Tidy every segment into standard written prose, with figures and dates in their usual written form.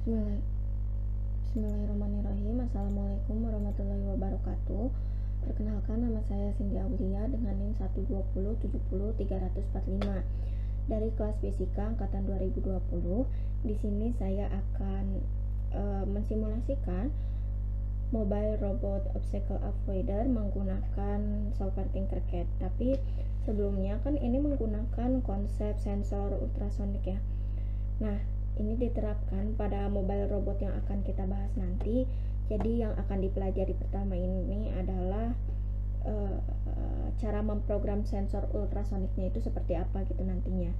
Bismillah- Bismillahirrahmanirrahim. Assalamualaikum warahmatullahi wabarakatuh. Perkenalkan, nama saya Cindy Aulia dengan NIM 120700345 dari kelas Fisika angkatan 2020. Di sini saya akan mensimulasikan mobile robot obstacle avoider menggunakan software Tinkercad. Tapi sebelumnya kan ini menggunakan konsep sensor ultrasonik ya. Nah, ini diterapkan pada mobile robot yang akan kita bahas nanti. Jadi yang akan dipelajari pertama ini adalah cara memprogram sensor ultrasoniknya itu seperti apa gitu nantinya.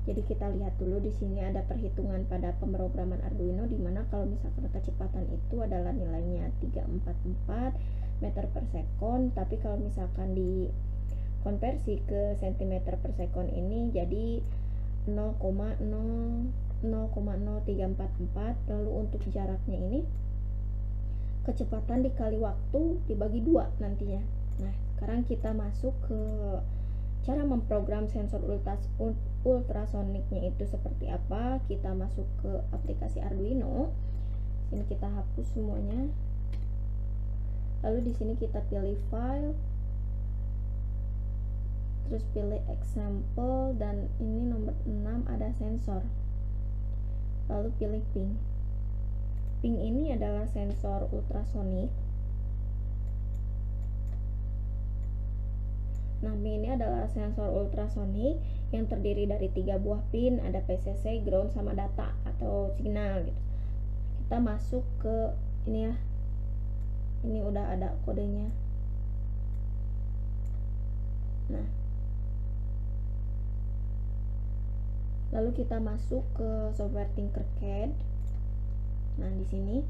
Jadi kita lihat dulu, di sini ada perhitungan pada pemrograman Arduino, di mana kalau misalkan kecepatan itu adalah nilainya 344 meter per sekon, tapi kalau misalkan di konversi ke cm per sekon ini jadi 0,0344. Lalu untuk jaraknya ini kecepatan dikali waktu dibagi 2 nantinya. Nah, sekarang kita masuk ke cara memprogram sensor ultrasoniknya itu seperti apa. Kita masuk ke aplikasi Arduino. Sini kita hapus semuanya. Lalu di sini kita pilih file, terus pilih example, dan ini nomor 6 ada sensor. Lalu pilih ping. Ping ini adalah sensor ultrasonik. Nah, pin ini adalah sensor ultrasonik yang terdiri dari 3 buah pin, ada PCC, ground, sama data atau signal gitu. Kita masuk ke ini ya. Ini udah ada kodenya. Nah, lalu kita masuk ke software Tinkercad. Nah, di sini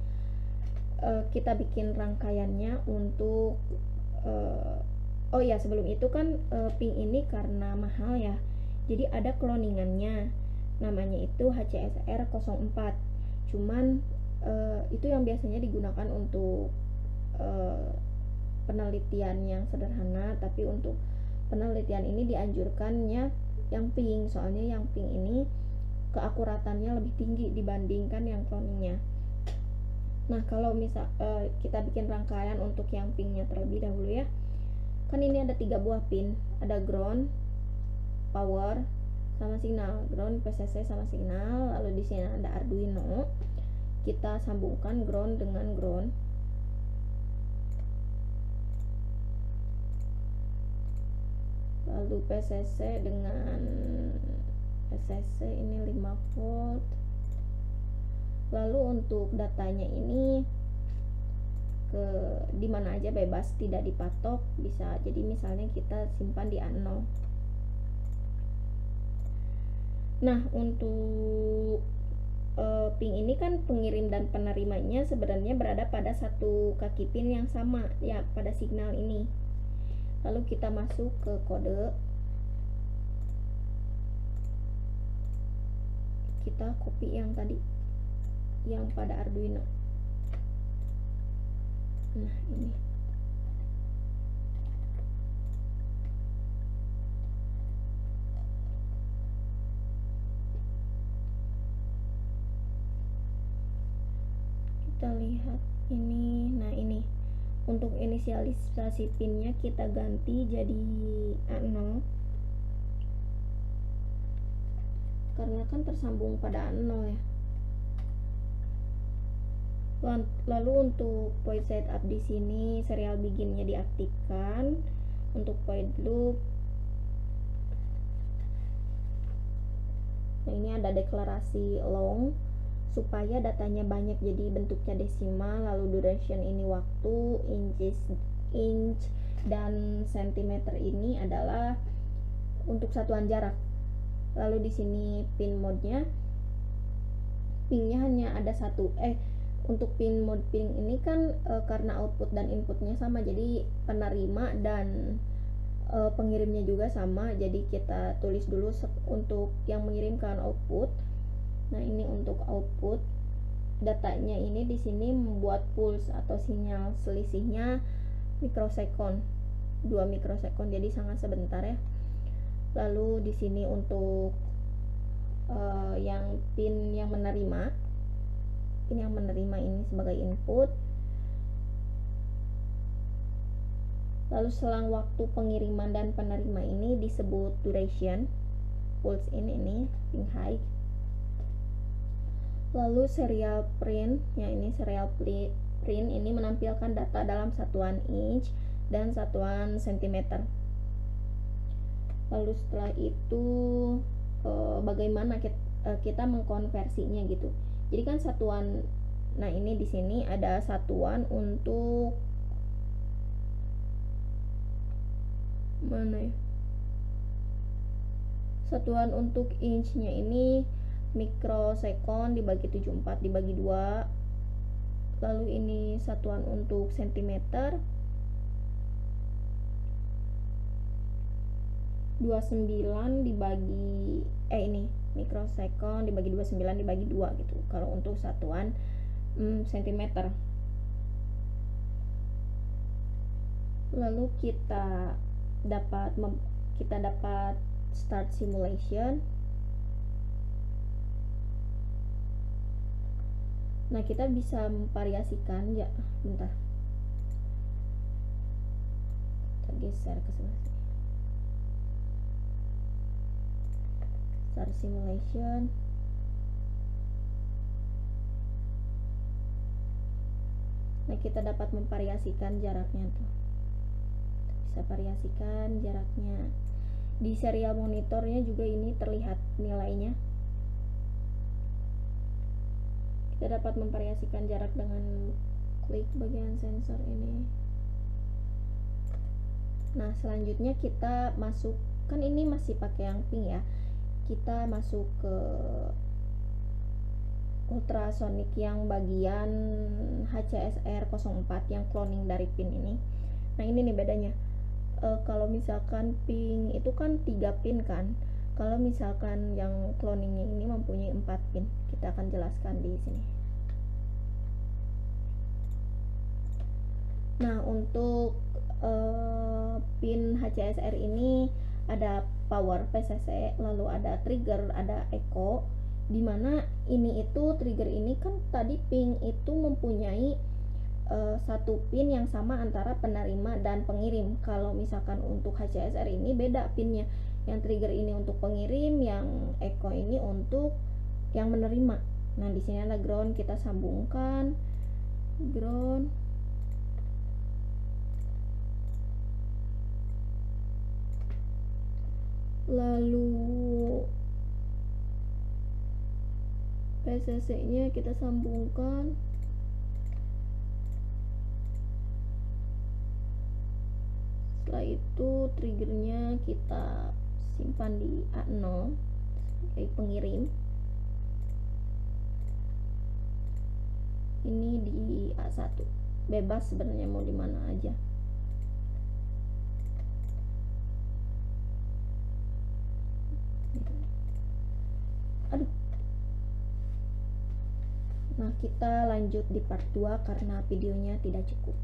kita bikin rangkaiannya untuk oh ya, sebelum itu kan ping ini karena mahal ya, jadi ada cloningannya, namanya itu HCSR 04. Cuman itu yang biasanya digunakan untuk penelitian yang sederhana, tapi untuk penelitian ini dianjurkannya yang ping, soalnya yang ping ini keakuratannya lebih tinggi dibandingkan yang cloningnya. Nah, kalau misal kita bikin rangkaian untuk yang pingnya terlebih dahulu ya. Kan ini ada 3 buah pin, ada ground, power, sama signal. Ground, PCC, sama signal. Lalu di sini ada Arduino. Kita sambungkan ground dengan ground. Lalu PCC dengan PCC ini 5 volt. Lalu untuk datanya ini ke dimana aja bebas, tidak dipatok, bisa jadi misalnya kita simpan di A0. Nah, untuk ping ini kan pengirim dan penerimanya sebenarnya berada pada satu kaki pin yang sama ya, pada signal ini. Lalu kita masuk ke kode, kita copy yang tadi yang pada Arduino. Nah, ini kita lihat ini. Nah, ini untuk inisialisasi pinnya kita ganti jadi A0 karena kan tersambung pada A0 ya. Lalu untuk point setup di sini serial beginnya diaktifkan. Untuk point loop, nah ini ada deklarasi long supaya datanya banyak, jadi bentuknya desimal. Lalu duration ini waktu, inch dan centimeter ini adalah untuk satuan jarak. Lalu di sini pin mode-nya, pingnya hanya ada satu. Untuk pin mode ping ini kan karena output dan inputnya sama, jadi penerima dan pengirimnya juga sama. Jadi kita tulis dulu untuk yang mengirimkan output. Nah, ini untuk output datanya ini di sini membuat pulse atau sinyal, selisihnya mikrosekon, 2 mikrosekon, jadi sangat sebentar ya. Lalu di sini untuk yang pin yang menerima pin yang menerima ini sebagai input. Lalu selang waktu pengiriman dan penerima ini disebut duration. Pulse in ini ping high. Lalu serial print, ya ini serial print ini menampilkan data dalam satuan inch dan satuan centimeter. Lalu setelah itu bagaimana kita mengkonversinya gitu. Jadi kan satuan, nah ini di sini ada satuan untuk mana ya? Satuan untuk inch-nya ini mikrosekon dibagi 74 dibagi 2. Lalu ini satuan untuk sentimeter 29 dibagi ini mikrosekon dibagi 29 dibagi 2 gitu kalau untuk satuan sentimeter. Lalu kita dapat start simulation. Nah, kita bisa memvariasikan ya, bentar. Kita geser ke sebelah sini. Start simulation. Nah, kita dapat memvariasikan jaraknya tuh. Bisa variasikan jaraknya. Di serial monitornya juga ini terlihat nilainya. Kita dapat memvariasikan jarak dengan klik bagian sensor ini. Nah, selanjutnya kita masuk, kan ini masih pakai yang pink ya. Kita masuk ke ultrasonic yang bagian HCSR 04 yang cloning dari pin ini. Nah, ini nih bedanya. Kalau misalkan ping itu kan 3 pin kan. Kalau misalkan yang cloningnya ini mempunyai 4 pin, kita akan jelaskan di sini. Nah, untuk pin HCSR ini ada power PCC, lalu ada trigger, ada echo. Dimana ini itu trigger ini kan tadi ping itu mempunyai satu pin yang sama antara penerima dan pengirim. Kalau misalkan untuk HCSR ini beda pinnya, yang trigger ini untuk pengirim, yang echo ini untuk yang menerima. Nah, di sini ada ground, kita sambungkan ground. Lalu PCC nya kita sambungkan. Setelah itu triggernya kita simpan di A0 sebagai pengirim. Ini di A1. Bebas sebenarnya mau di mana aja. Aduh. Nah, kita lanjut di part 2 karena videonya tidak cukup.